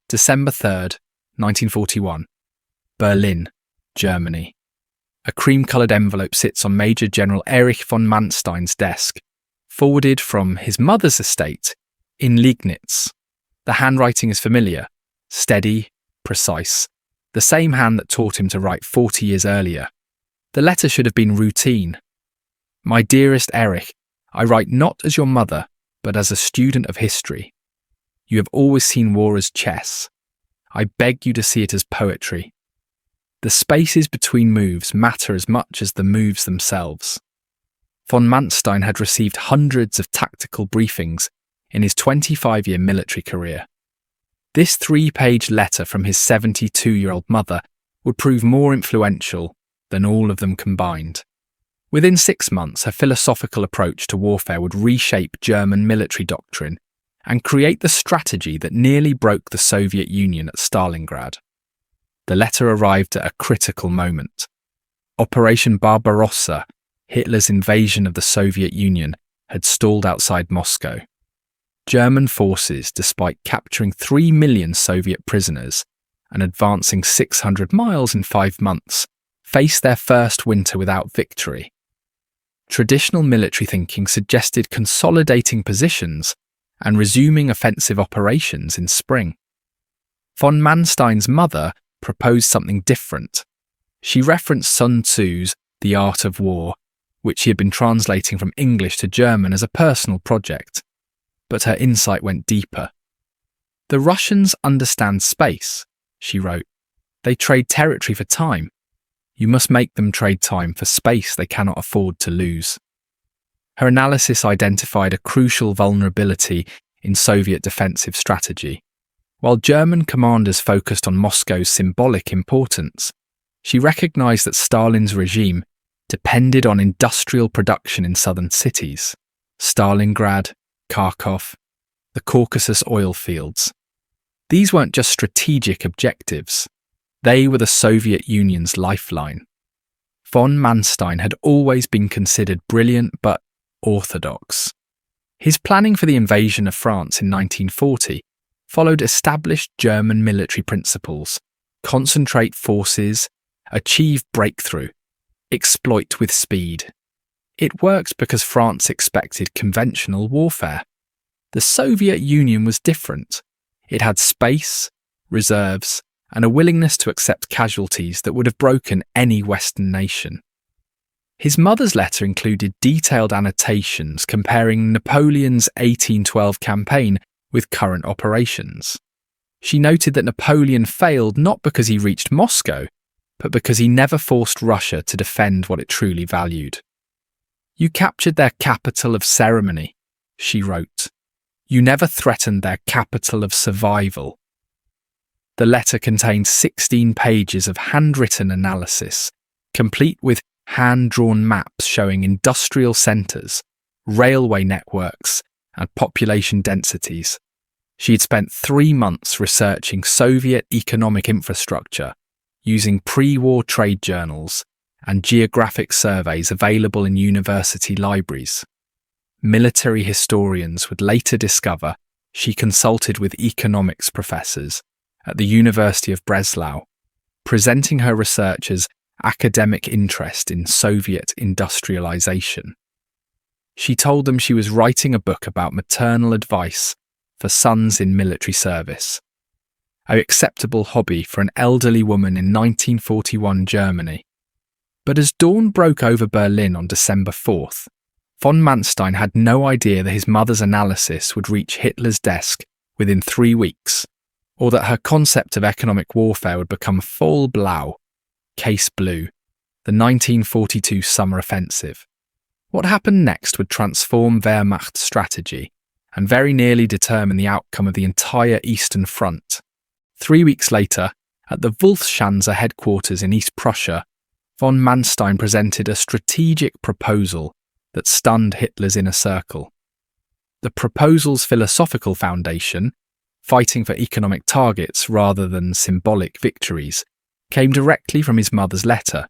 December 3rd, 1941. Berlin, Germany. A cream-coloured envelope sits on Major General Erich von Manstein's desk, forwarded from his mother's estate in Liegnitz. The handwriting is familiar, steady, precise, the same hand that taught him to write 40 years earlier. The letter should have been routine. My dearest Erich, I write not as your mother, but as a student of history. You have always seen war as chess. I beg you to see it as poetry. The spaces between moves matter as much as the moves themselves. Von Manstein had received hundreds of tactical briefings in his 25-year military career. This 3-page letter from his 72-year-old mother would prove more influential than all of them combined. Within 6 months, her philosophical approach to warfare would reshape German military doctrine and create the strategy that nearly broke the Soviet Union at Stalingrad. The letter arrived at a critical moment. Operation Barbarossa, Hitler's invasion of the Soviet Union, had stalled outside Moscow. German forces, despite capturing 3 million Soviet prisoners and advancing 600 miles in 5 months, faced their first winter without victory. Traditional military thinking suggested consolidating positions and resuming offensive operations in spring. Von Manstein's mother proposed something different. She referenced Sun Tzu's The Art of War, which he had been translating from English to German as a personal project. But her insight went deeper. The Russians understand space, she wrote. They trade territory for time. You must make them trade time for space they cannot afford to lose. Her analysis identified a crucial vulnerability in Soviet defensive strategy. While German commanders focused on Moscow's symbolic importance, she recognized that Stalin's regime depended on industrial production in southern cities, Stalingrad, Kharkov, the Caucasus oil fields. These weren't just strategic objectives. They were the Soviet Union's lifeline. Von Manstein had always been considered brilliant but orthodox. His planning for the invasion of France in 1940 followed established German military principles: concentrate forces, achieve breakthrough, exploit with speed. It worked because France expected conventional warfare. The Soviet Union was different. It had space, reserves, and a willingness to accept casualties that would have broken any Western nation. His mother's letter included detailed annotations comparing Napoleon's 1812 campaign with current operations. She noted that Napoleon failed not because he reached Moscow, but because he never forced Russia to defend what it truly valued. You captured their capital of ceremony, she wrote. You never threatened their capital of survival. The letter contained 16 pages of handwritten analysis, complete with hand-drawn maps showing industrial centres, railway networks, and population densities. She had spent 3 months researching Soviet economic infrastructure, using pre-war trade journals and geographic surveys available in university libraries. Military historians would later discover she consulted with economics professors at the University of Breslau, presenting her research as academic interest in Soviet industrialization. She told them she was writing a book about maternal advice for sons in military service, an acceptable hobby for an elderly woman in 1941 Germany. But as dawn broke over Berlin on December 4th, von Manstein had no idea that his mother's analysis would reach Hitler's desk within 3 weeks, or that her concept of economic warfare would become Fall Blau, Case Blue, the 1942 summer offensive. What happened next would transform Wehrmacht's strategy and very nearly determine the outcome of the entire Eastern Front. 3 weeks later, at the Wolfschanze headquarters in East Prussia, von Manstein presented a strategic proposal that stunned Hitler's inner circle. The proposal's philosophical foundation, fighting for economic targets rather than symbolic victories, came directly from his mother's letter,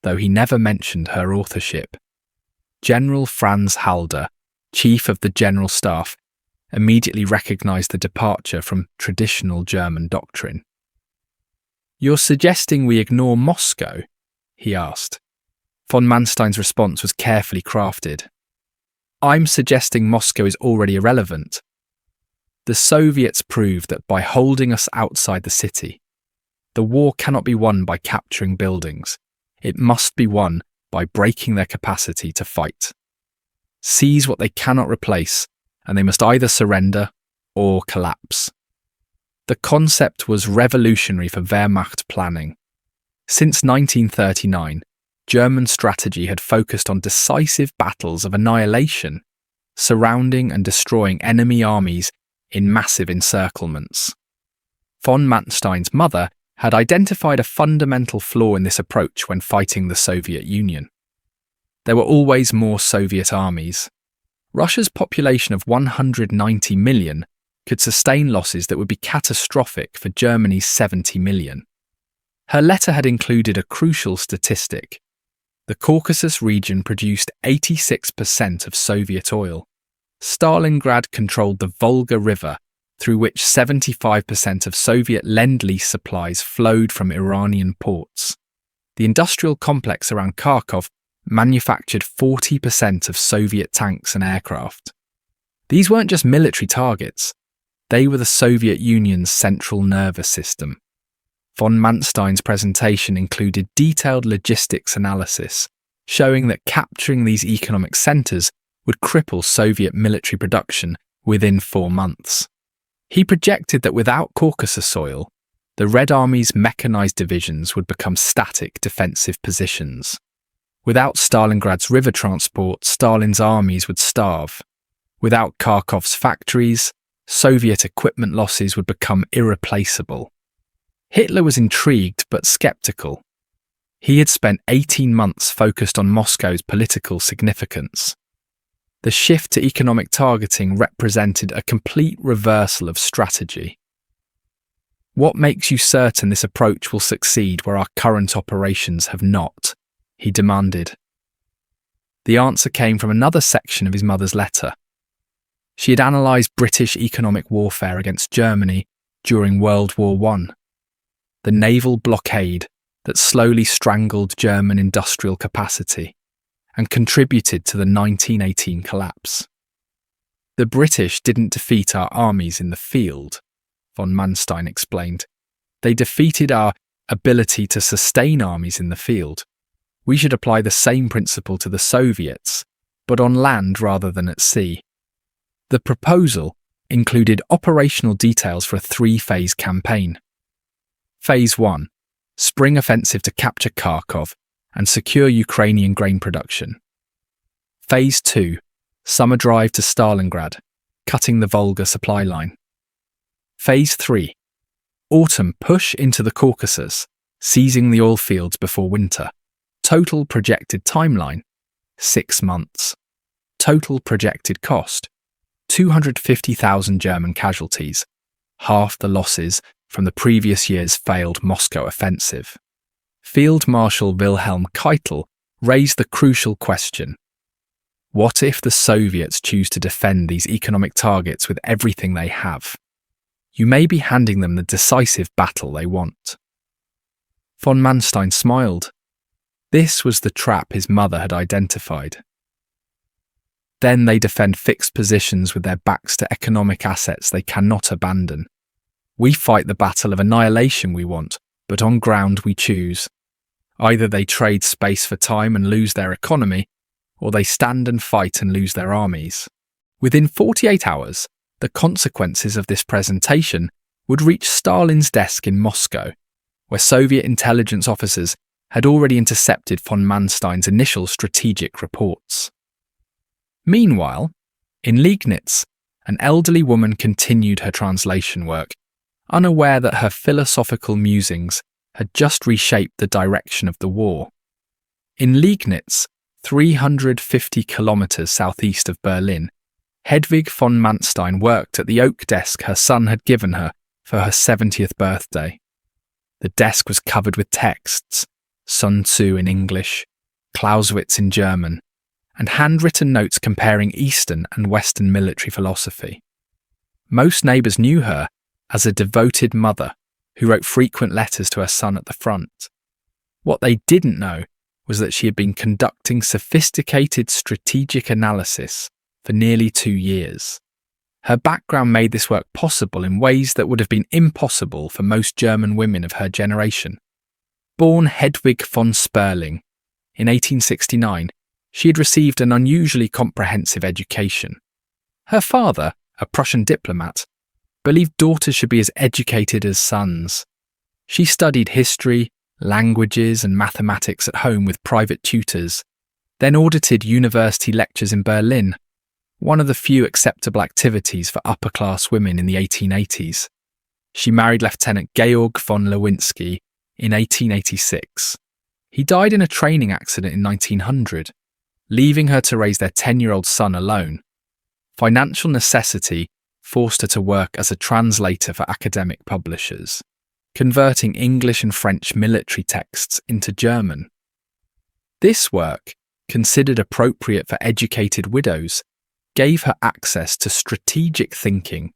though he never mentioned her authorship. General Franz Halder, chief of the General Staff, immediately recognized the departure from traditional German doctrine. "You're suggesting we ignore Moscow?" he asked. Von Manstein's response was carefully crafted. "I'm suggesting Moscow is already irrelevant. The Soviets proved that by holding us outside the city, the war cannot be won by capturing buildings. It must be won by breaking their capacity to fight. Seize what they cannot replace, and they must either surrender or collapse." The concept was revolutionary for Wehrmacht planning. Since 1939, German strategy had focused on decisive battles of annihilation, surrounding and destroying enemy armies in massive encirclements. Von Manstein's mother had identified a fundamental flaw in this approach when fighting the Soviet Union. There were always more Soviet armies. Russia's population of 190 million could sustain losses that would be catastrophic for Germany's 70 million. Her letter had included a crucial statistic. The Caucasus region produced 86% of Soviet oil. Stalingrad controlled the Volga River, through which 75% of Soviet Lend-Lease supplies flowed from Iranian ports. The industrial complex around Kharkov manufactured 40% of Soviet tanks and aircraft. These weren't just military targets, they were the Soviet Union's central nervous system. Von Manstein's presentation included detailed logistics analysis, showing that capturing these economic centres would cripple Soviet military production within 4 months. He projected that without Caucasus oil, the Red Army's mechanized divisions would become static defensive positions. Without Stalingrad's river transport, Stalin's armies would starve. Without Kharkov's factories, Soviet equipment losses would become irreplaceable. Hitler was intrigued but skeptical. He had spent 18 months focused on Moscow's political significance. The shift to economic targeting represented a complete reversal of strategy. "What makes you certain this approach will succeed where our current operations have not?" he demanded. The answer came from another section of his mother's letter. She had analysed British economic warfare against Germany during World War I, the naval blockade that slowly strangled German industrial capacity and contributed to the 1918 collapse. "The British didn't defeat our armies in the field," von Manstein explained. "They defeated our ability to sustain armies in the field. We should apply the same principle to the Soviets, but on land rather than at sea." The proposal included operational details for a 3-phase campaign. Phase 1, spring offensive to capture Kharkov and secure Ukrainian grain production. Phase 2, summer drive to Stalingrad, cutting the Volga supply line. Phase 3, autumn push into the Caucasus, seizing the oil fields before winter. Total projected timeline, 6 months. Total projected cost, 250,000 German casualties, half the losses from the previous year's failed Moscow offensive. Field Marshal Wilhelm Keitel raised the crucial question: what if the Soviets choose to defend these economic targets with everything they have? You may be handing them the decisive battle they want. Von Manstein smiled. This was the trap his mother had identified. Then they defend fixed positions with their backs to economic assets they cannot abandon. We fight the battle of annihilation we want, but on ground we choose. Either they trade space for time and lose their economy, or they stand and fight and lose their armies. Within 48 hours, the consequences of this presentation would reach Stalin's desk in Moscow, where Soviet intelligence officers had already intercepted von Manstein's initial strategic reports. Meanwhile, in Liegnitz, an elderly woman continued her translation work, unaware that her philosophical musings had just reshaped the direction of the war. In Liegnitz, 350 kilometers southeast of Berlin, Hedwig von Manstein worked at the oak desk her son had given her for her 70th birthday. The desk was covered with texts, Sun Tzu in English, Clausewitz in German, and handwritten notes comparing Eastern and Western military philosophy. Most neighbours knew her as a devoted mother who wrote frequent letters to her son at the front. What they didn't know was that she had been conducting sophisticated strategic analysis for nearly 2 years. Her background made this work possible in ways that would have been impossible for most German women of her generation. Born Hedwig von Sperling in 1869, she had received an unusually comprehensive education. Her father, a Prussian diplomat, believed daughters should be as educated as sons. She studied history, languages, and mathematics at home with private tutors, then audited university lectures in Berlin, one of the few acceptable activities for upper-class women in the 1880s. She married Lieutenant Georg von Lewinsky in 1886. He died in a training accident in 1900, leaving her to raise their 10-year-old son alone. Financial necessity forced her to work as a translator for academic publishers, converting English and French military texts into German. This work, considered appropriate for educated widows, gave her access to strategic thinking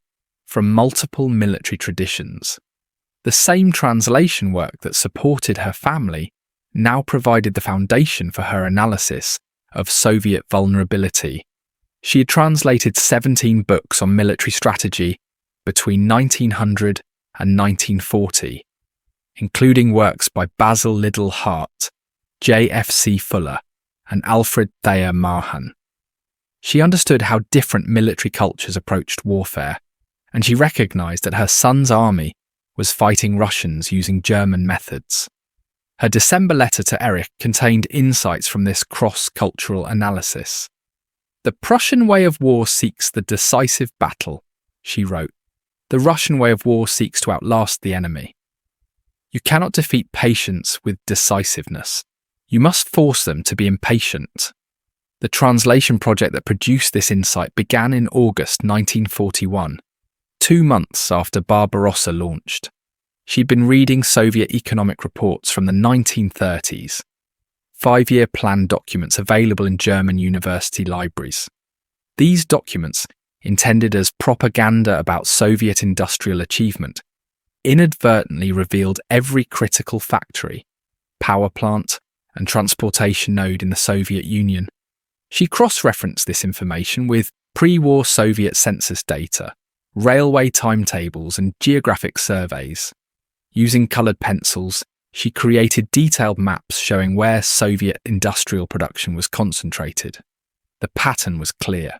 from multiple military traditions. The same translation work that supported her family now provided the foundation for her analysis of Soviet vulnerability. She had translated 17 books on military strategy between 1900 and 1940, including works by Basil Liddell Hart, J.F.C. Fuller, and Alfred Thayer Mahan. She understood how different military cultures approached warfare, and she recognized that her son's army was fighting Russians using German methods. Her December letter to Erich contained insights from this cross-cultural analysis. "The Prussian way of war seeks the decisive battle," she wrote. "The Russian way of war seeks to outlast the enemy. You cannot defeat patience with decisiveness. You must force them to be impatient." The translation project that produced this insight began in August 1941, 2 months after Barbarossa launched. She'd been reading Soviet economic reports from the 1930s, 5-year plan documents available in German university libraries. These documents, intended as propaganda about Soviet industrial achievement, inadvertently revealed every critical factory, power plant, and transportation node in the Soviet Union. She cross-referenced this information with pre-war Soviet census data, railway timetables, and geographic surveys. Using coloured pencils, she created detailed maps showing where Soviet industrial production was concentrated. The pattern was clear.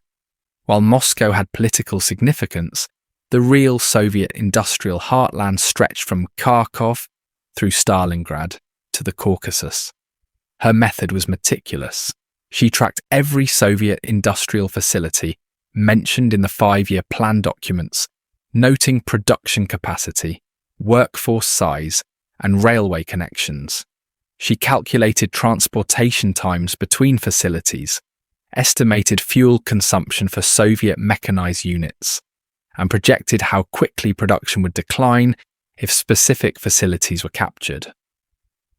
While Moscow had political significance, the real Soviet industrial heartland stretched from Kharkov through Stalingrad to the Caucasus. Her method was meticulous. She tracked every Soviet industrial facility mentioned in the 5-year plan documents, noting production capacity, workforce size, and railway connections. She calculated transportation times between facilities, estimated fuel consumption for Soviet mechanized units, and projected how quickly production would decline if specific facilities were captured.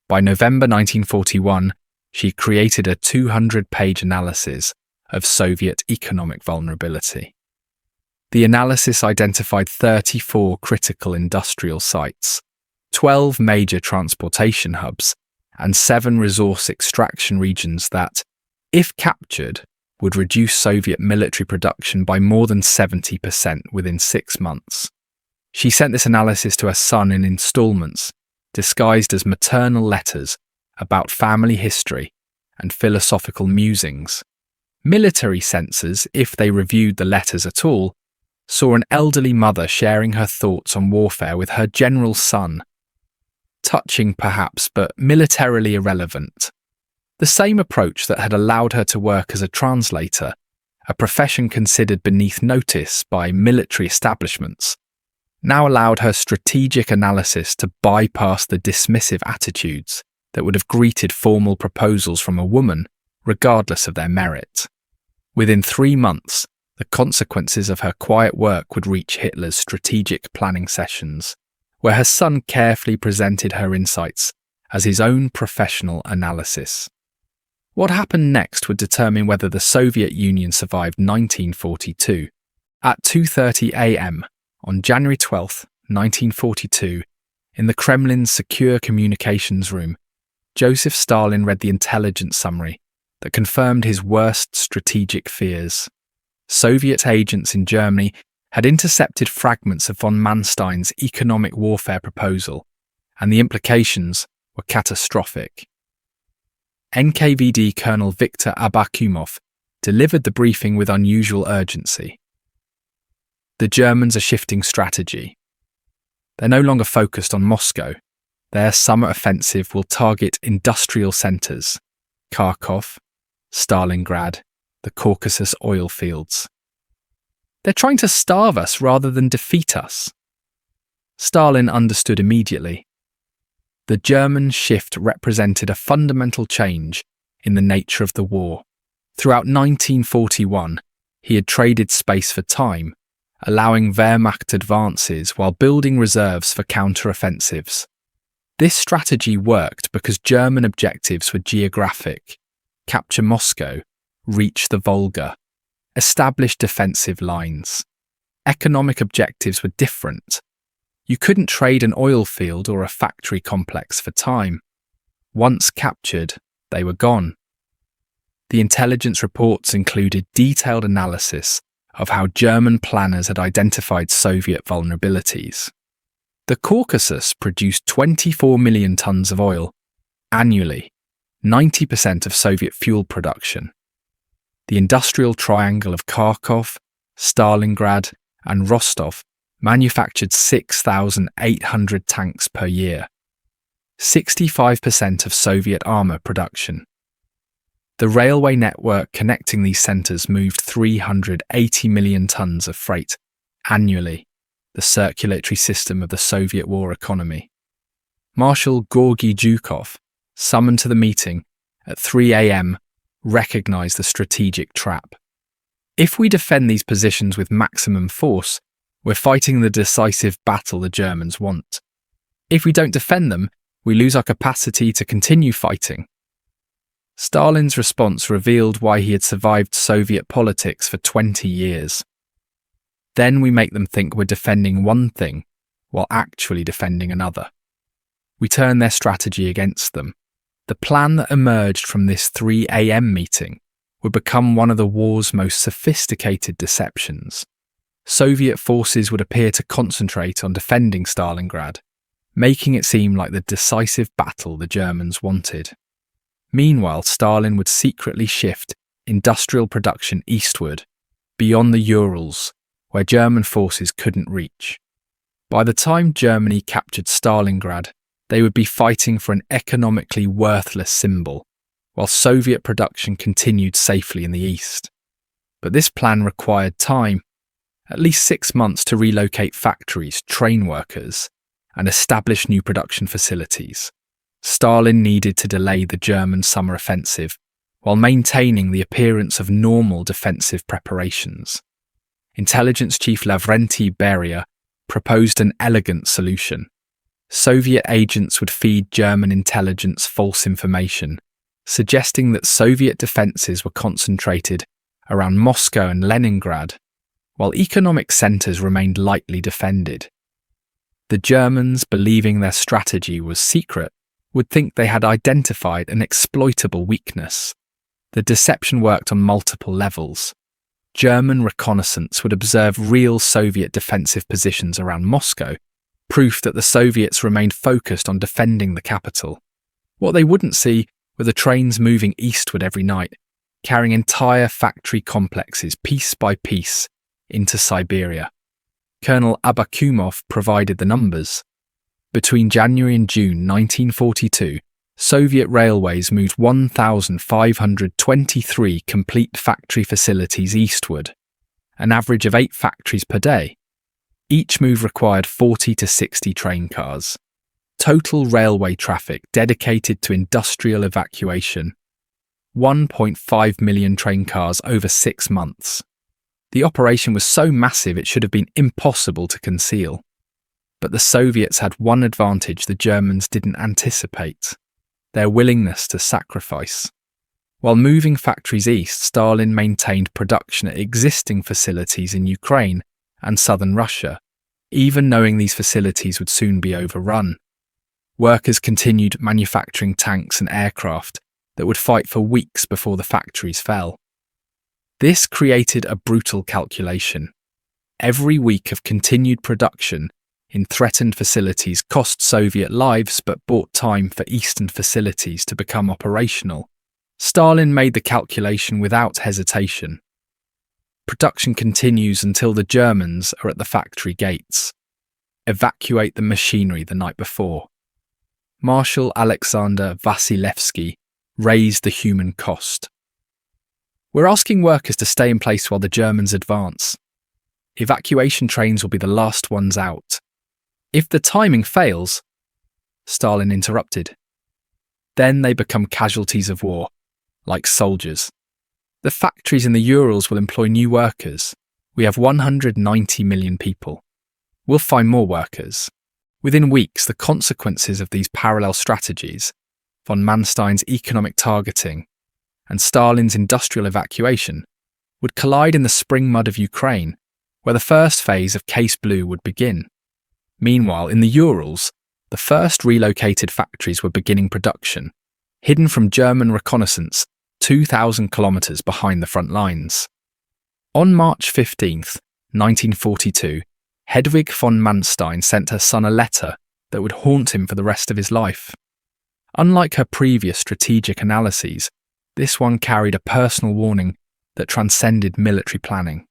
By November 1941, she created a 200-page analysis of Soviet economic vulnerability. The analysis identified 34 critical industrial sites, 12 major transportation hubs, and 7 resource extraction regions that, if captured, would reduce Soviet military production by more than 70% within 6 months. She sent this analysis to her son in installments, disguised as maternal letters about family history and philosophical musings. Military censors, if they reviewed the letters at all, saw an elderly mother sharing her thoughts on warfare with her general son. Touching perhaps, but militarily irrelevant. The same approach that had allowed her to work as a translator, a profession considered beneath notice by military establishments, now allowed her strategic analysis to bypass the dismissive attitudes that would have greeted formal proposals from a woman, regardless of their merit. Within 3 months, the consequences of her quiet work would reach Hitler's strategic planning sessions, where her son carefully presented her insights as his own professional analysis. What happened next would determine whether the Soviet Union survived 1942 At 2:30 a.m. on January 12, 1942, in the Kremlin's secure communications room, Joseph Stalin read the intelligence summary that confirmed his worst strategic fears. Soviet agents in Germany had intercepted fragments of von Manstein's economic warfare proposal, and the implications were catastrophic. NKVD Colonel Viktor Abakumov delivered the briefing with unusual urgency. The Germans are shifting strategy. They're no longer focused on Moscow. Their summer offensive will target industrial centres, Kharkov, Stalingrad, the Caucasus oil fields. They're trying to starve us rather than defeat us. Stalin understood immediately. The German shift represented a fundamental change in the nature of the war. Throughout 1941, he had traded space for time, allowing Wehrmacht advances while building reserves for counter-offensives. This strategy worked because German objectives were geographic: capture Moscow, reach the Volga, establish defensive lines. Economic objectives were different. You couldn't trade an oil field or a factory complex for time. Once captured, they were gone. The intelligence reports included detailed analysis of how German planners had identified Soviet vulnerabilities. The Caucasus produced 24 million tons of oil annually, 90% of Soviet fuel production. The industrial triangle of Kharkov, Stalingrad, and Rostov manufactured 6,800 tanks per year, 65% of Soviet armour production. The railway network connecting these centres moved 380 million tons of freight annually, the circulatory system of the Soviet war economy. Marshal Georgy Zhukov, summoned to the meeting at 3 a.m., recognised the strategic trap. If we defend these positions with maximum force, we're fighting the decisive battle the Germans want. If we don't defend them, we lose our capacity to continue fighting. Stalin's response revealed why he had survived Soviet politics for 20 years. Then we make them think we're defending one thing while actually defending another. We turn their strategy against them. The plan that emerged from this 3 a.m. meeting would become one of the war's most sophisticated deceptions. Soviet forces would appear to concentrate on defending Stalingrad, making it seem like the decisive battle the Germans wanted. Meanwhile, Stalin would secretly shift industrial production eastward, beyond the Urals, where German forces couldn't reach. By the time Germany captured Stalingrad, they would be fighting for an economically worthless symbol, while Soviet production continued safely in the east. But this plan required time, at least 6 months to relocate factories, train workers, and establish new production facilities. Stalin needed to delay the German summer offensive while maintaining the appearance of normal defensive preparations. Intelligence Chief Lavrenti Beria proposed an elegant solution. Soviet agents would feed German intelligence false information, suggesting that Soviet defences were concentrated around Moscow and Leningrad, while economic centres remained lightly defended. The Germans, believing their strategy was secret, would think they had identified an exploitable weakness. The deception worked on multiple levels. German reconnaissance would observe real Soviet defensive positions around Moscow, proof that the Soviets remained focused on defending the capital. What they wouldn't see were the trains moving eastward every night, carrying entire factory complexes piece by piece into Siberia. Colonel Abakumov provided the numbers. Between January and June 1942, Soviet railways moved 1,523 complete factory facilities eastward, an average of 8 factories per day. Each move required 40 to 60 train cars. Total railway traffic dedicated to industrial evacuation, 1.5 million train cars over 6 months. The operation was so massive it should have been impossible to conceal. But the Soviets had one advantage the Germans didn't anticipate: their willingness to sacrifice. While moving factories east, Stalin maintained production at existing facilities in Ukraine and southern Russia, even knowing these facilities would soon be overrun. Workers continued manufacturing tanks and aircraft that would fight for weeks before the factories fell. This created a brutal calculation. Every week of continued production in threatened facilities cost Soviet lives but bought time for eastern facilities to become operational. Stalin made the calculation without hesitation. Production continues until the Germans are at the factory gates. Evacuate the machinery the night before. Marshal Alexander Vasilevsky raised the human cost. We're asking workers to stay in place while the Germans advance. Evacuation trains will be the last ones out. If the timing fails, Stalin interrupted. Then they become casualties of war, like soldiers. The factories in the Urals will employ new workers. We have 190 million people. We'll find more workers. Within weeks, the consequences of these parallel strategies, von Manstein's economic targeting and Stalin's industrial evacuation, would collide in the spring mud of Ukraine, where the first phase of Case Blue would begin. Meanwhile, in the Urals, the first relocated factories were beginning production, hidden from German reconnaissance 2,000 kilometres behind the front lines. On March 15, 1942, Hedwig von Manstein sent her son a letter that would haunt him for the rest of his life. Unlike her previous strategic analyses, this one carried a personal warning that transcended military planning.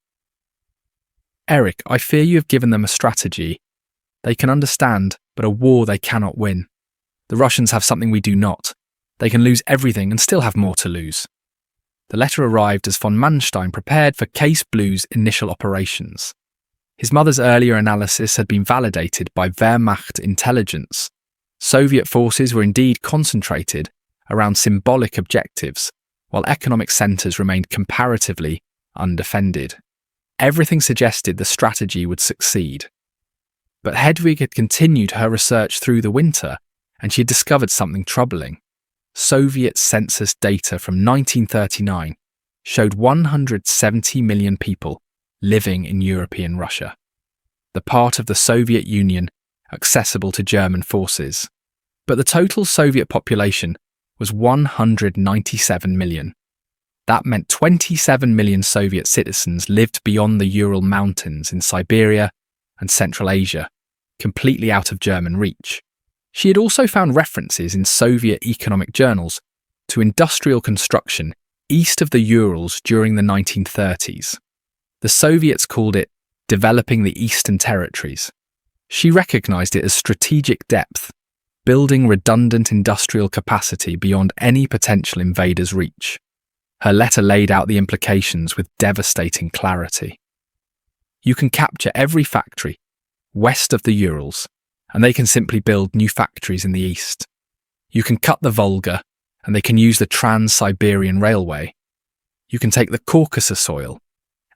Erich, I fear you have given them a strategy they can understand, but a war they cannot win. The Russians have something we do not. They can lose everything and still have more to lose. The letter arrived as von Manstein prepared for Case Blue's initial operations. His mother's earlier analysis had been validated by Wehrmacht intelligence. Soviet forces were indeed concentrated around symbolic objectives, while economic centres remained comparatively undefended. Everything suggested the strategy would succeed. But Hedwig had continued her research through the winter, and she had discovered something troubling. Soviet census data from 1939 showed 170 million people living in European Russia, the part of the Soviet Union accessible to German forces. But the total Soviet population was 197 million. That meant 27 million Soviet citizens lived beyond the Ural Mountains in Siberia and Central Asia, completely out of German reach. She had also found references in Soviet economic journals to industrial construction east of the Urals during the 1930s. The Soviets called it developing the Eastern Territories. She recognized it as strategic depth, building redundant industrial capacity beyond any potential invader's reach. Her letter laid out the implications with devastating clarity. You can capture every factory west of the Urals, and they can simply build new factories in the east. You can cut the Volga, and they can use the Trans-Siberian Railway. You can take the Caucasus soil,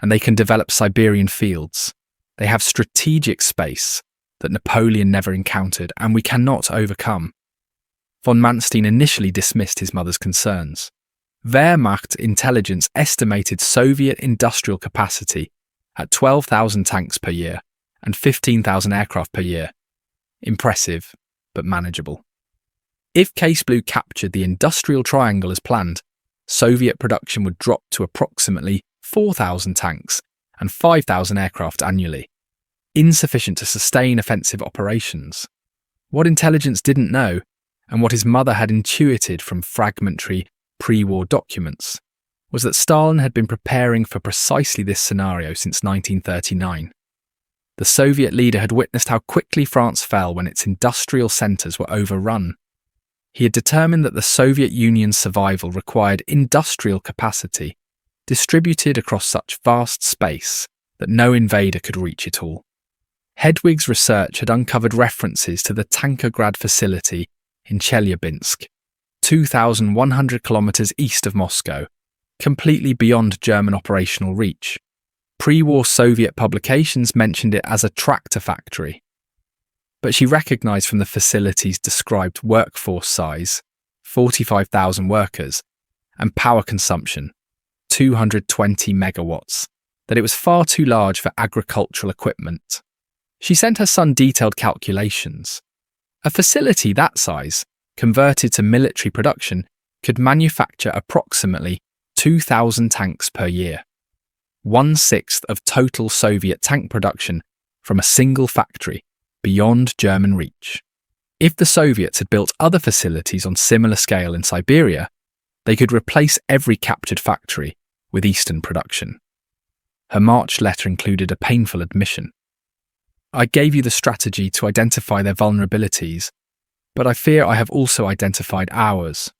and they can develop Siberian fields. They have strategic space that Napoleon never encountered, and we cannot overcome. Von Manstein initially dismissed his mother's concerns. Wehrmacht intelligence estimated Soviet industrial capacity at 12,000 tanks per year and 15,000 aircraft per year. Impressive, but manageable. If Case Blue captured the industrial triangle as planned, Soviet production would drop to approximately 4,000 tanks and 5,000 aircraft annually, insufficient to sustain offensive operations. What intelligence didn't know, and what his mother had intuited from fragmentary pre-war documents, was that Stalin had been preparing for precisely this scenario since 1939. The Soviet leader had witnessed how quickly France fell when its industrial centres were overrun. He had determined that the Soviet Union's survival required industrial capacity distributed across such vast space that no invader could reach it all. Hedwig's research had uncovered references to the Stalingrad facility in Chelyabinsk, 2,100 kilometres east of Moscow, completely beyond German operational reach. Pre-war Soviet publications mentioned it as a tractor factory. But she recognised from the facility's described workforce size, 45,000 workers, and power consumption, 220 megawatts, that it was far too large for agricultural equipment. She sent her son detailed calculations. A facility that size, converted to military production, could manufacture approximately 2,000 tanks per year, 1/6 of total Soviet tank production from a single factory beyond German reach. If the Soviets had built other facilities on similar scale in Siberia, they could replace every captured factory with Eastern production. Her March letter included a painful admission. I gave you the strategy to identify their vulnerabilities, but I fear I have also identified ours.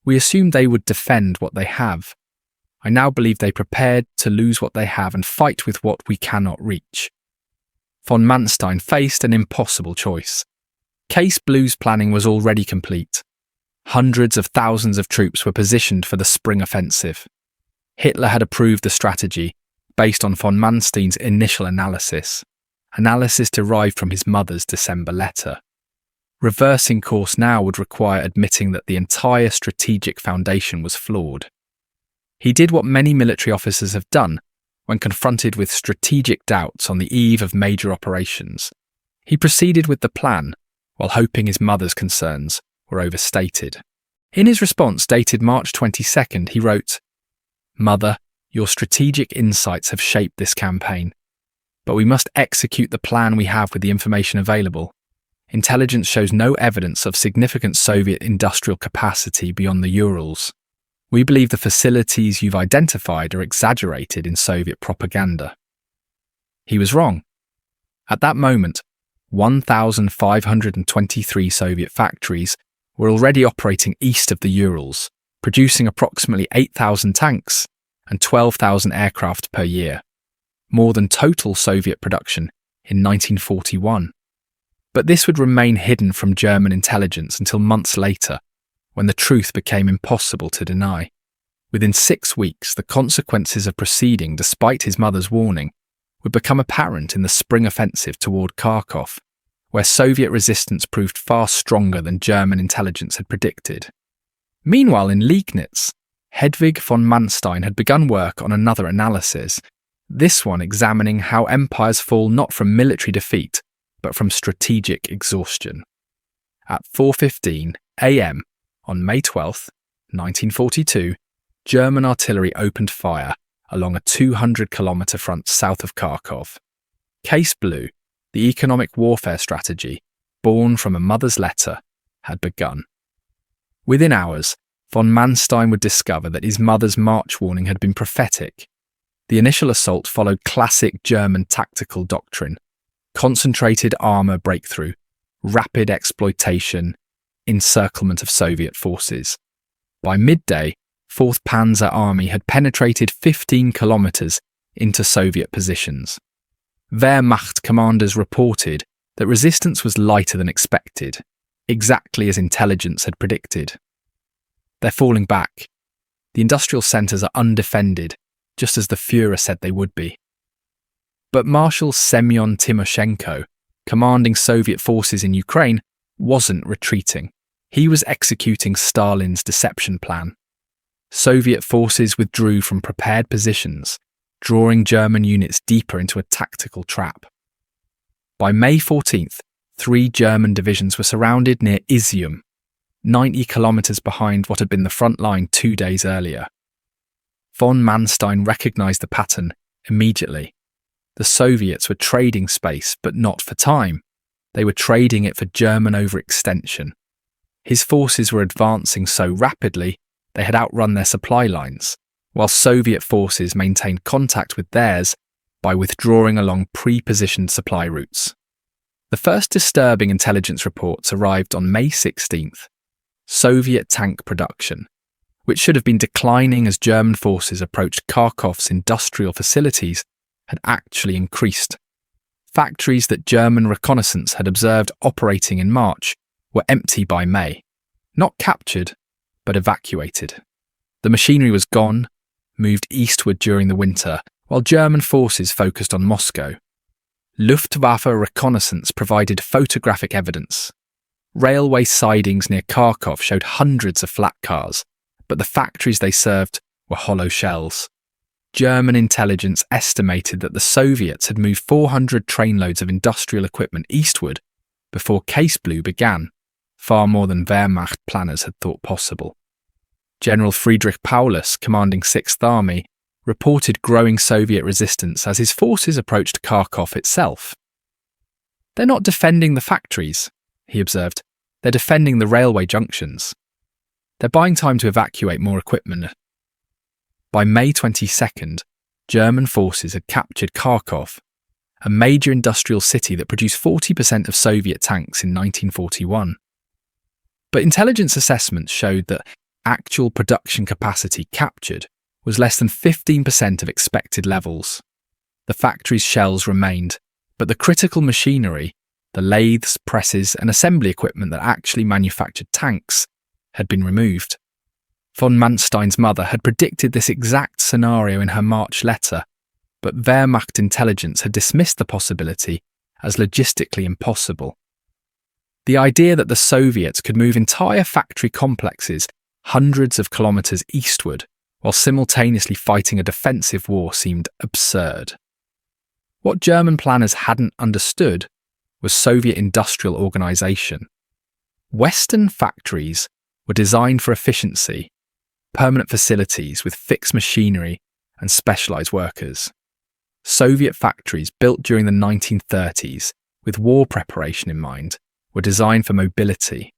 We assumed they would defend what they have. I now believe they prepared to lose what they have and fight with what we cannot reach. Von Manstein faced an impossible choice. Case Blue's planning was already complete. Hundreds of thousands of troops were positioned for the spring offensive. Hitler had approved the strategy based on von Manstein's initial analysis derived from his mother's December letter. Reversing course now would require admitting that the entire strategic foundation was flawed. He did what many military officers have done when confronted with strategic doubts on the eve of major operations. He proceeded with the plan while hoping his mother's concerns were overstated. In his response dated March 22nd, he wrote, "Mother, your strategic insights have shaped this campaign, but we must execute the plan we have with the information available. Intelligence shows no evidence of significant Soviet industrial capacity beyond the Urals. We believe the facilities you've identified are exaggerated in Soviet propaganda." He was wrong. At that moment, 1,523 Soviet factories were already operating east of the Urals, producing approximately 8,000 tanks and 12,000 aircraft per year, more than total Soviet production in 1941. But this would remain hidden from German intelligence until months later, when the truth became impossible to deny. Within 6 weeks, the consequences of proceeding despite his mother's warning would become apparent in the spring offensive toward Kharkov, where Soviet resistance proved far stronger than German intelligence had predicted. Meanwhile, in Liegnitz, Hedwig von Manstein had begun work on another analysis, this one examining how empires fall not from military defeat, but from strategic exhaustion. At 4:15 a.m. on May 12, 1942, German artillery opened fire along a 200-kilometre front south of Kharkov. Case Blue, the economic warfare strategy, born from a mother's letter, had begun. Within hours, von Manstein would discover that his mother's March warning had been prophetic. The initial assault followed classic German tactical doctrine: concentrated armour breakthrough, rapid exploitation, encirclement of Soviet forces. By midday, 4th Panzer Army had penetrated 15 kilometres into Soviet positions. Wehrmacht commanders reported that resistance was lighter than expected, exactly as intelligence had predicted. They're falling back. The industrial centres are undefended, just as the Führer said they would be. But Marshal Semyon Timoshenko, commanding Soviet forces in Ukraine, wasn't retreating. He was executing Stalin's deception plan. Soviet forces withdrew from prepared positions, drawing German units deeper into a tactical trap. By May 14th, 3 German divisions were surrounded near Izium, 90 kilometres behind what had been the front line 2 days earlier. Von Manstein recognised the pattern immediately. The Soviets were trading space, but not for time. They were trading it for German overextension. His forces were advancing so rapidly they had outrun their supply lines, while Soviet forces maintained contact with theirs by withdrawing along pre-positioned supply routes. The first disturbing intelligence reports arrived on May 16th. Soviet tank production, which should have been declining as German forces approached Kharkov's industrial facilities, had actually increased. Factories that German reconnaissance had observed operating in March were empty by May, not captured, but evacuated. The machinery was gone, moved eastward during the winter, while German forces focused on Moscow. Luftwaffe reconnaissance provided photographic evidence. Railway sidings near Kharkov showed hundreds of flat cars, but the factories they served were hollow shells. German intelligence estimated that the Soviets had moved 400 trainloads of industrial equipment eastward before Case Blue began, far more than Wehrmacht planners had thought possible. General Friedrich Paulus, commanding 6th Army, reported growing Soviet resistance as his forces approached Kharkov itself. "They're not defending the factories," he observed. "They're defending the railway junctions. They're buying time to evacuate more equipment." By May 22nd, German forces had captured Kharkov, a major industrial city that produced 40% of Soviet tanks in 1941. But intelligence assessments showed that actual production capacity captured was less than 15% of expected levels. The factory's shells remained, but the critical machinery, the lathes, presses, and assembly equipment that actually manufactured tanks, had been removed. Von Manstein's mother had predicted this exact scenario in her March letter, but Wehrmacht intelligence had dismissed the possibility as logistically impossible. The idea that the Soviets could move entire factory complexes hundreds of kilometres eastward while simultaneously fighting a defensive war seemed absurd. What German planners hadn't understood was Soviet industrial organisation. Western factories were designed for efficiency, permanent facilities with fixed machinery and specialised workers. Soviet factories built during the 1930s with war preparation in mind were designed for mobility.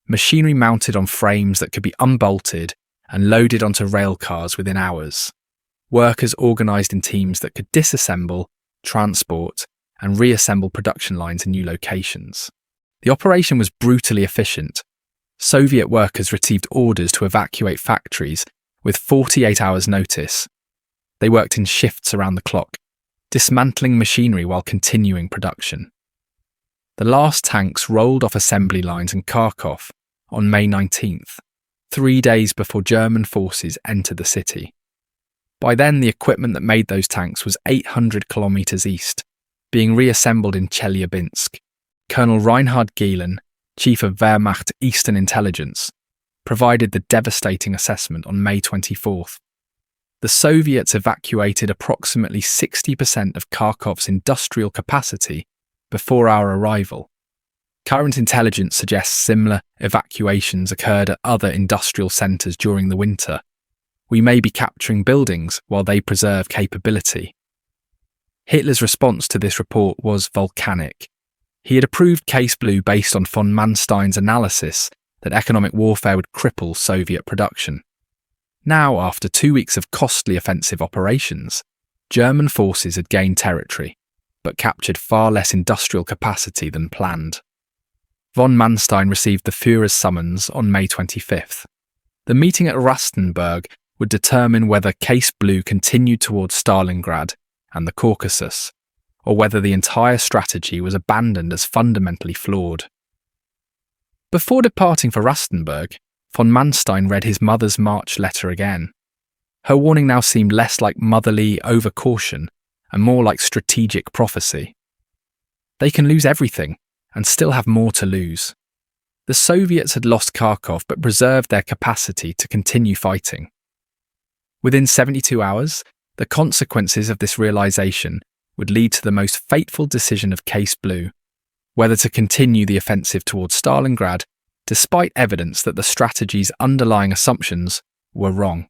Machinery mounted on frames that could be unbolted and loaded onto rail cars within hours. Workers organised in teams that could disassemble, transport, and reassemble production lines in new locations. The operation was brutally efficient. Soviet workers received orders to evacuate factories with 48 hours' notice. They worked in shifts around the clock, dismantling machinery while continuing production. The last tanks rolled off assembly lines in Kharkov on May 19th, 3 days before German forces entered the city. By then, the equipment that made those tanks was 800 kilometres east, being reassembled in Chelyabinsk. Colonel Reinhard Gehlen, chief of Wehrmacht Eastern Intelligence, provided the devastating assessment on May 24th. The Soviets evacuated approximately 60% of Kharkov's industrial capacity before our arrival. Current intelligence suggests similar evacuations occurred at other industrial centres during the winter. We may be capturing buildings while they preserve capability. Hitler's response to this report was volcanic. He had approved Case Blue based on von Manstein's analysis that economic warfare would cripple Soviet production. Now, after 2 weeks of costly offensive operations, German forces had gained territory, but captured far less industrial capacity than planned. Von Manstein received the Führer's summons on May 25th. The meeting at Rastenburg would determine whether Case Blue continued towards Stalingrad and the Caucasus, or whether the entire strategy was abandoned as fundamentally flawed. Before departing for Rastenburg, von Manstein read his mother's March letter again. Her warning now seemed less like motherly overcaution and more like strategic prophecy. They can lose everything and still have more to lose. The Soviets had lost Kharkov but preserved their capacity to continue fighting. Within 72 hours, the consequences of this realisation would lead to the most fateful decision of Case Blue, whether to continue the offensive towards Stalingrad, despite evidence that the strategy's underlying assumptions were wrong.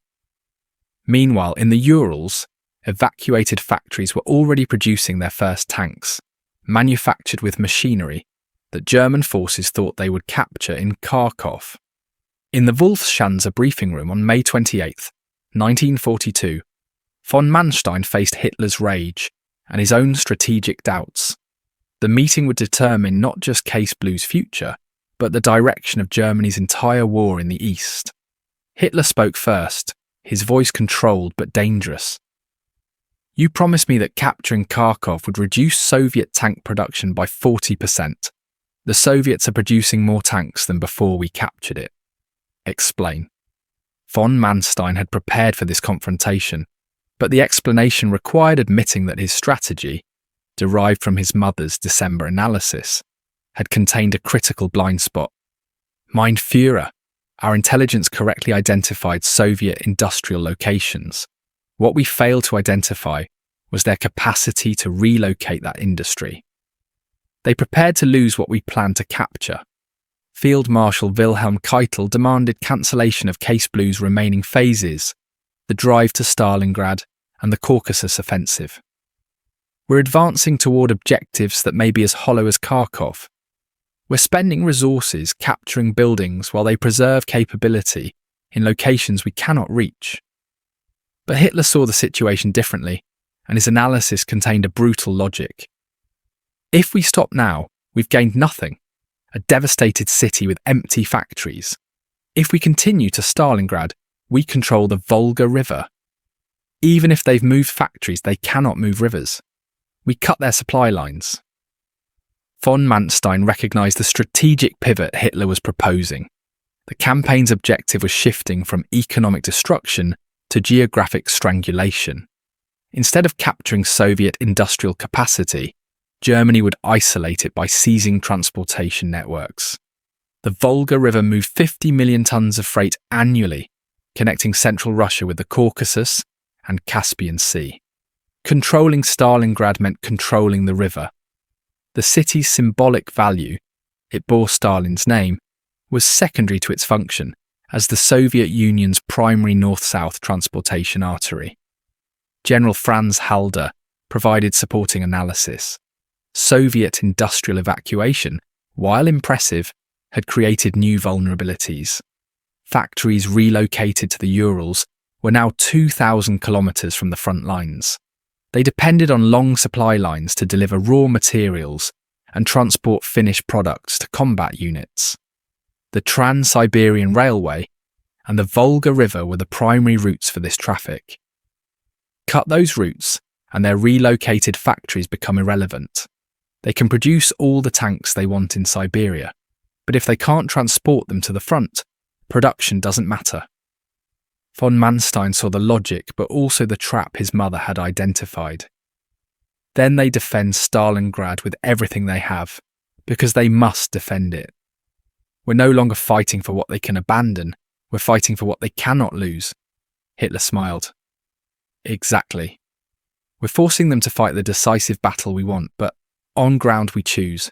Meanwhile, in the Urals, evacuated factories were already producing their first tanks, manufactured with machinery that German forces thought they would capture in Kharkov. In the Wolfschanze briefing room on May 28, 1942, von Manstein faced Hitler's rage and his own strategic doubts. The meeting would determine not just Case Blue's future, but the direction of Germany's entire war in the East. Hitler spoke first, his voice controlled but dangerous. "You promised me that capturing Kharkov would reduce Soviet tank production by 40%. The Soviets are producing more tanks than before we captured it. Explain." Von Manstein had prepared for this confrontation, but the explanation required admitting that his strategy, derived from his mother's December analysis, had contained a critical blind spot. "Mein Führer, Our intelligence correctly identified Soviet industrial locations. What we failed to identify was their capacity to relocate that industry. They prepared to lose what we planned to capture. Field Marshal Wilhelm Keitel demanded cancellation of Case Blue's remaining phases, the drive to Stalingrad and the Caucasus offensive. We're advancing toward objectives that may be as hollow as Kharkov. We're spending resources capturing buildings while they preserve capability in locations we cannot reach. But Hitler saw the situation differently, and his analysis contained a brutal logic. If we stop now, we've gained nothing, a devastated city with empty factories. If we continue to Stalingrad, we control the Volga River. Even if they've moved factories, they cannot move rivers. We cut their supply lines. Von Manstein recognized the strategic pivot Hitler was proposing. The campaign's objective was shifting from economic destruction to geographic strangulation. Instead of capturing Soviet industrial capacity, Germany would isolate it by seizing transportation networks. The Volga River moved 50 million tons of freight annually, connecting central Russia with the Caucasus and Caspian Sea. Controlling Stalingrad meant controlling the river. The city's symbolic value, it bore Stalin's name, was secondary to its function as the Soviet Union's primary north-south transportation artery. General Franz Halder provided supporting analysis. Soviet industrial evacuation, while impressive, had created new vulnerabilities. Factories relocated to the Urals were now 2,000 kilometers from the front lines. They depended on long supply lines to deliver raw materials and transport finished products to combat units. The Trans-Siberian Railway and the Volga River were the primary routes for this traffic. Cut those routes, and their relocated factories become irrelevant. They can produce all the tanks they want in Siberia, but if they can't transport them to the front, production doesn't matter. Von Manstein saw the logic, but also the trap his mother had identified. Then they defend Stalingrad with everything they have, because they must defend it. We're no longer fighting for what they can abandon, we're fighting for what they cannot lose. Hitler smiled. Exactly. We're forcing them to fight the decisive battle we want, but on ground we choose.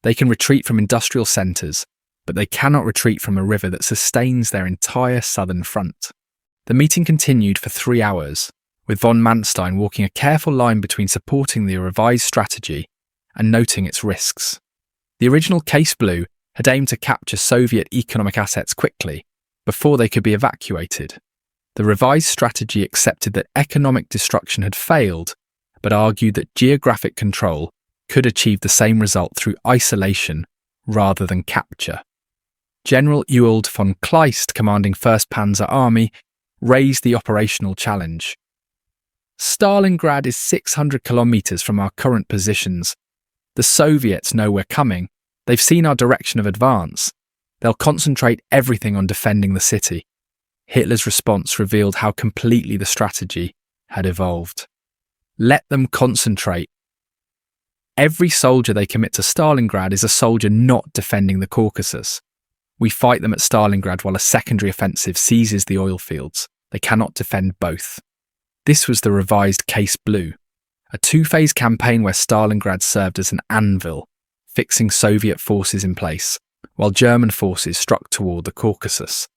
They can retreat from industrial centres, but they cannot retreat from a river that sustains their entire southern front. The meeting continued for 3 hours, with von Manstein walking a careful line between supporting the revised strategy and noting its risks. The original Case Blue had aimed to capture Soviet economic assets quickly, before they could be evacuated. The revised strategy accepted that economic destruction had failed, but argued that geographic control could achieve the same result through isolation rather than capture. General Ewald von Kleist, commanding 1st Panzer Army, raised the operational challenge. Stalingrad is 600 kilometers from our current positions. The Soviets know we're coming. They've seen our direction of advance. They'll concentrate everything on defending the city. Hitler's response revealed how completely the strategy had evolved. Let them concentrate. Every soldier they commit to Stalingrad is a soldier not defending the Caucasus. We fight them at Stalingrad while a secondary offensive seizes the oil fields. They cannot defend both. This was the revised Case Blue, a 2-phase campaign where Stalingrad served as an anvil, fixing Soviet forces in place, while German forces struck toward the Caucasus.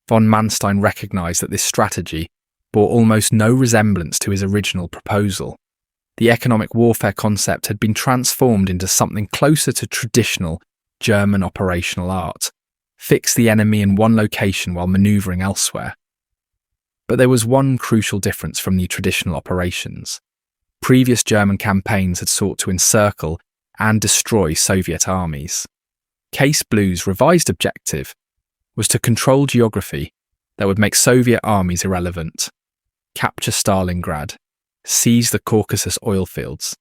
Von Manstein recognized that this strategy bore almost no resemblance to his original proposal. The economic warfare concept had been transformed into something closer to traditional German operational art. Fix the enemy in one location while manoeuvring elsewhere. But there was one crucial difference from the traditional operations. Previous German campaigns had sought to encircle and destroy Soviet armies. Case Blue's revised objective was to control geography that would make Soviet armies irrelevant, capture Stalingrad, seize the Caucasus oil fields,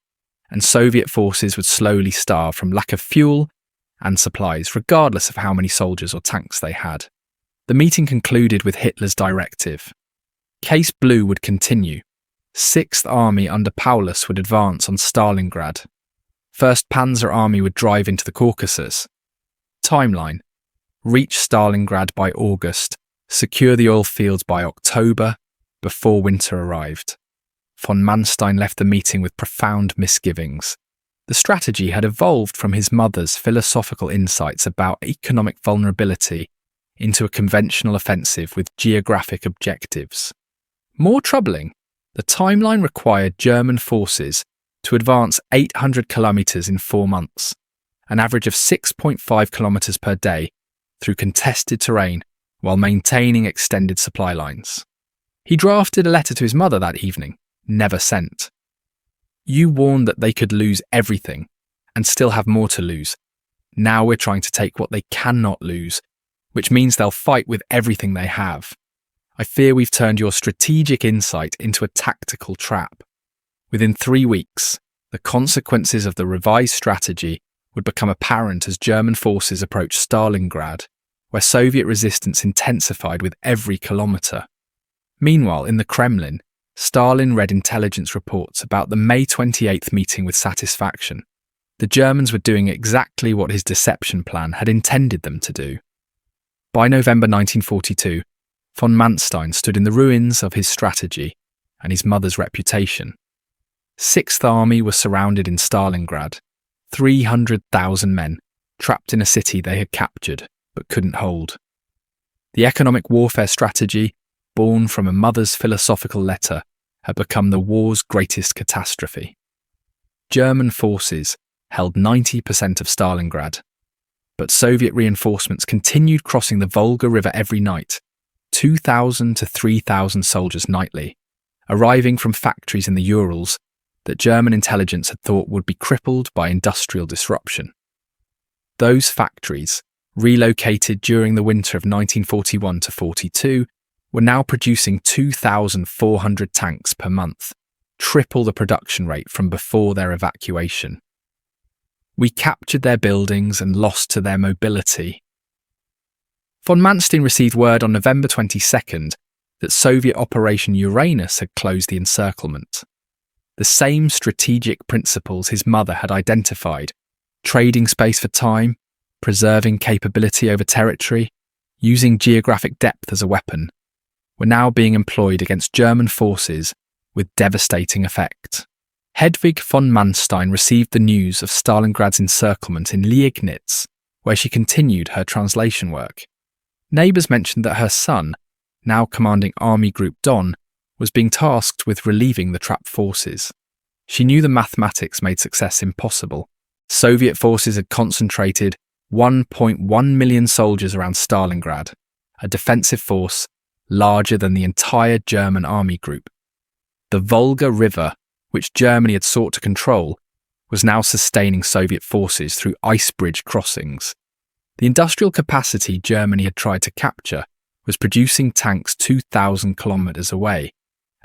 and Soviet forces would slowly starve from lack of fuel and supplies, regardless of how many soldiers or tanks they had. The meeting concluded with Hitler's directive. Case Blue would continue. 6th Army under Paulus would advance on Stalingrad. 1st Panzer Army would drive into the Caucasus. Timeline: reach Stalingrad by August, secure the oil fields by October, before winter arrived. Von Manstein left the meeting with profound misgivings. The strategy had evolved from his mother's philosophical insights about economic vulnerability into a conventional offensive with geographic objectives. More troubling, the timeline required German forces to advance 800 kilometres in 4 months, an average of 6.5 kilometres per day, through contested terrain while maintaining extended supply lines. He drafted a letter to his mother that evening, never sent. "You warned that they could lose everything and still have more to lose. Now we're trying to take what they cannot lose, which means they'll fight with everything they have. I fear we've turned your strategic insight into a tactical trap." Within 3 weeks, the consequences of the revised strategy would become apparent as German forces approached Stalingrad, where Soviet resistance intensified with every kilometre. Meanwhile, in the Kremlin, Stalin read intelligence reports about the May 28th meeting with satisfaction. The Germans were doing exactly what his deception plan had intended them to do. By November 1942, von Manstein stood in the ruins of his strategy and his mother's reputation. 6th Army was surrounded in Stalingrad, 300,000 men, trapped in a city they had captured but couldn't hold. The economic warfare strategy, born from a mother's philosophical letter, had become the war's greatest catastrophe. German forces held 90% of Stalingrad, but Soviet reinforcements continued crossing the Volga River every night, 2,000 to 3,000 soldiers nightly, arriving from factories in the Urals that German intelligence had thought would be crippled by industrial disruption. Those factories, relocated during the winter of 1941 to 42, were now producing 2,400 tanks per month, triple the production rate from before their evacuation. "We captured their buildings and lost to their mobility." Von Manstein received word on November 22nd that Soviet Operation Uranus had closed the encirclement. The same strategic principles his mother had identified, trading space for time, preserving capability over territory, using geographic depth as a weapon, were now being employed against German forces with devastating effect. Hedwig von Manstein received the news of Stalingrad's encirclement in Liegnitz, where she continued her translation work. Neighbours mentioned that her son, now commanding Army Group Don, was being tasked with relieving the trapped forces. She knew the mathematics made success impossible. Soviet forces had concentrated 1.1 million soldiers around Stalingrad, a defensive force larger than the entire German army group. The Volga River, which Germany had sought to control, was now sustaining Soviet forces through ice bridge crossings. The industrial capacity Germany had tried to capture was producing tanks 2,000 kilometres away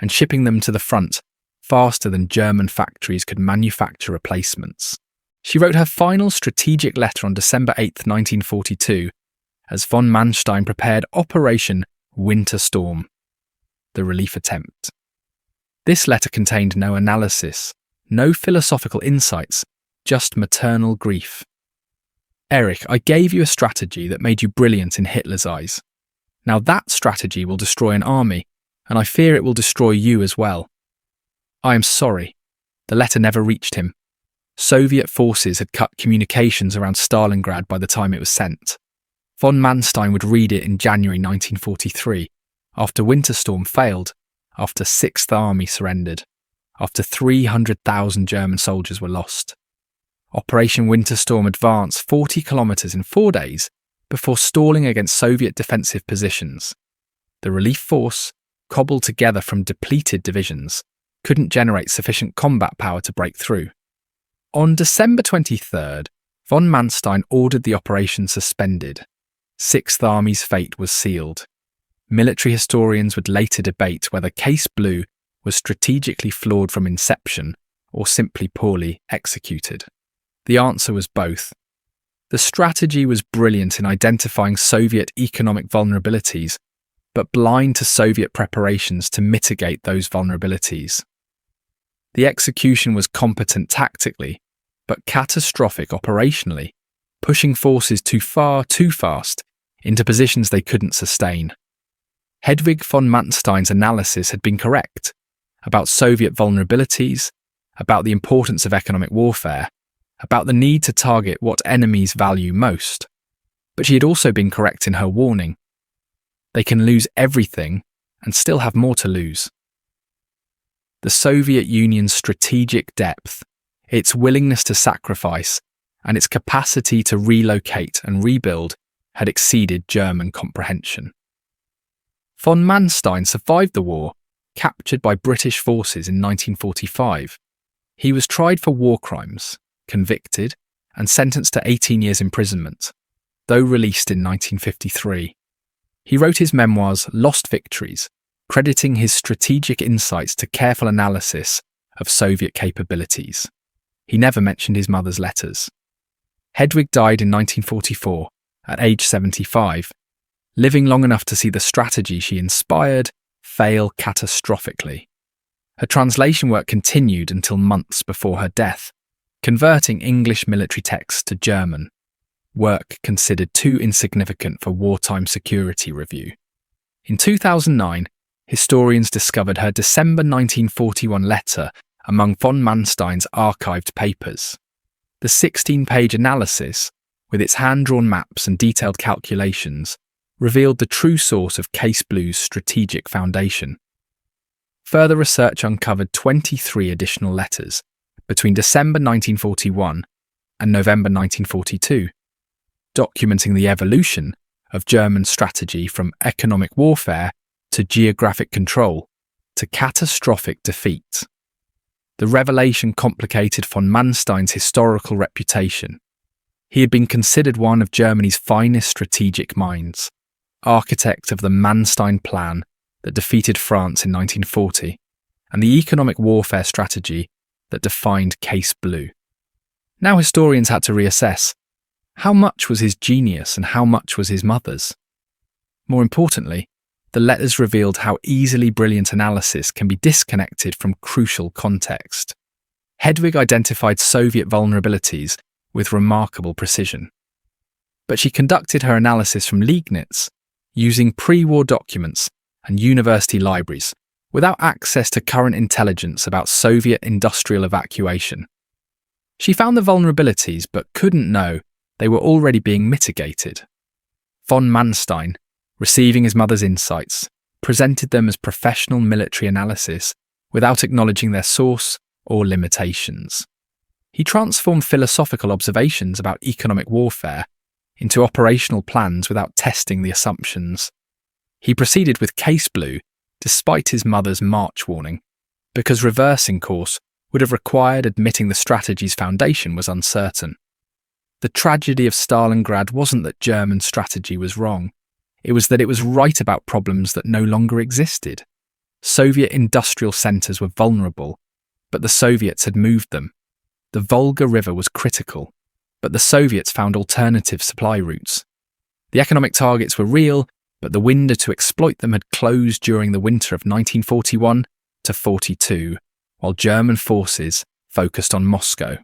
and shipping them to the front faster than German factories could manufacture replacements. She wrote her final strategic letter on December 8, 1942, as von Manstein prepared Operation Winter Storm, the relief attempt. This letter contained no analysis, no philosophical insights, just maternal grief. "Erich, I gave you a strategy that made you brilliant in Hitler's eyes. Now that strategy will destroy an army, and I fear it will destroy you as well. I am sorry." The letter never reached him. Soviet forces had cut communications around Stalingrad by the time it was sent. Von Manstein would read it in January 1943, after Winter Storm failed, after 6th Army surrendered, after 300,000 German soldiers were lost. Operation Winter Storm advanced 40 kilometres in 4 days before stalling against Soviet defensive positions. The relief force, cobbled together from depleted divisions, couldn't generate sufficient combat power to break through. On December 23rd, von Manstein ordered the operation suspended. 6th Army's fate was sealed. Military historians would later debate whether Case Blue was strategically flawed from inception or simply poorly executed. The answer was both. The strategy was brilliant in identifying Soviet economic vulnerabilities, but blind to Soviet preparations to mitigate those vulnerabilities. The execution was competent tactically, but catastrophic operationally, pushing forces too far too fast into positions they couldn't sustain. Hedwig von Manstein's analysis had been correct about Soviet vulnerabilities, about the importance of economic warfare, about the need to target what enemies value most. But she had also been correct in her warning. They can lose everything and still have more to lose. The Soviet Union's strategic depth, its willingness to sacrifice, and its capacity to relocate and rebuild had exceeded German comprehension. Von Manstein survived the war, captured by British forces in 1945. He was tried for war crimes, convicted, and sentenced to 18 years imprisonment, though released in 1953. He wrote his memoirs Lost Victories, crediting his strategic insights to careful analysis of Soviet capabilities. He never mentioned his mother's letters. Hedwig died in 1944, at age 75, living long enough to see the strategy she inspired fail catastrophically. Her translation work continued until months before her death, converting English military texts to German, work considered too insignificant for wartime security review. In 2009, historians discovered her December 1941 letter among von Manstein's archived papers. The 16-page analysis, with its hand-drawn maps and detailed calculations, revealed the true source of Case Blue's strategic foundation. Further research uncovered 23 additional letters between December 1941 and November 1942, documenting the evolution of German strategy from economic warfare to geographic control to catastrophic defeat. The revelation complicated von Manstein's historical reputation. He had been considered one of Germany's finest strategic minds, architect of the Manstein Plan that defeated France in 1940, and the economic warfare strategy that defined Case Blue. Now historians had to reassess, how much was his genius and how much was his mother's? More importantly, the letters revealed how easily brilliant analysis can be disconnected from crucial context. Hedwig identified Soviet vulnerabilities with remarkable precision. But she conducted her analysis from Liegnitz, using pre-war documents and university libraries, without access to current intelligence about Soviet industrial evacuation. She found the vulnerabilities but couldn't know they were already being mitigated. Von Manstein, receiving his mother's insights, presented them as professional military analysis without acknowledging their source or limitations. He transformed philosophical observations about economic warfare into operational plans without testing the assumptions. He proceeded with Case Blue despite his mother's March warning, because reversing course would have required admitting the strategy's foundation was uncertain. The tragedy of Stalingrad wasn't that German strategy was wrong, it was that it was right about problems that no longer existed. Soviet industrial centres were vulnerable, but the Soviets had moved them. The Volga River was critical, but the Soviets found alternative supply routes. The economic targets were real, but the window to exploit them had closed during the winter of 1941 to 42, while German forces focused on Moscow.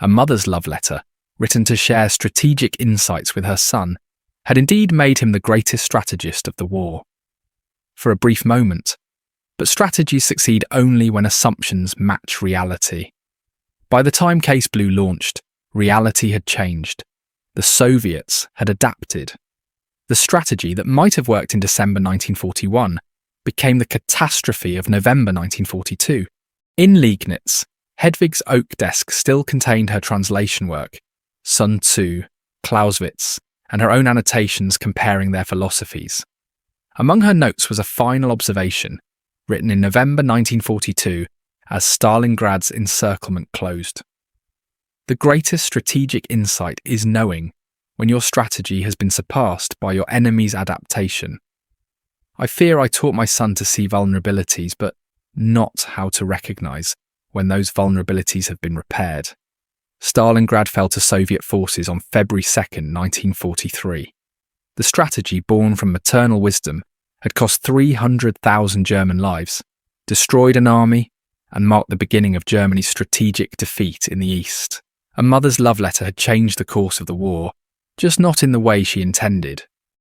A mother's love letter, written to share strategic insights with her son, had indeed made him the greatest strategist of the war. For a brief moment, but strategies succeed only when assumptions match reality. By the time Case Blue launched, reality had changed. The Soviets had adapted. The strategy that might have worked in December 1941 became the catastrophe of November 1942. In Liegnitz, Hedwig's oak desk still contained her translation work, Sun Tzu, Clausewitz, and her own annotations comparing their philosophies. Among her notes was a final observation, written in November 1942 as Stalingrad's encirclement closed. The greatest strategic insight is knowing when your strategy has been surpassed by your enemy's adaptation. I fear I taught my son to see vulnerabilities, but not how to recognise when those vulnerabilities have been repaired. Stalingrad fell to Soviet forces on February 2, 1943. The strategy, born from maternal wisdom, had cost 300,000 German lives, destroyed an army, and marked the beginning of Germany's strategic defeat in the East. A mother's love letter had changed the course of the war, just not in the way she intended.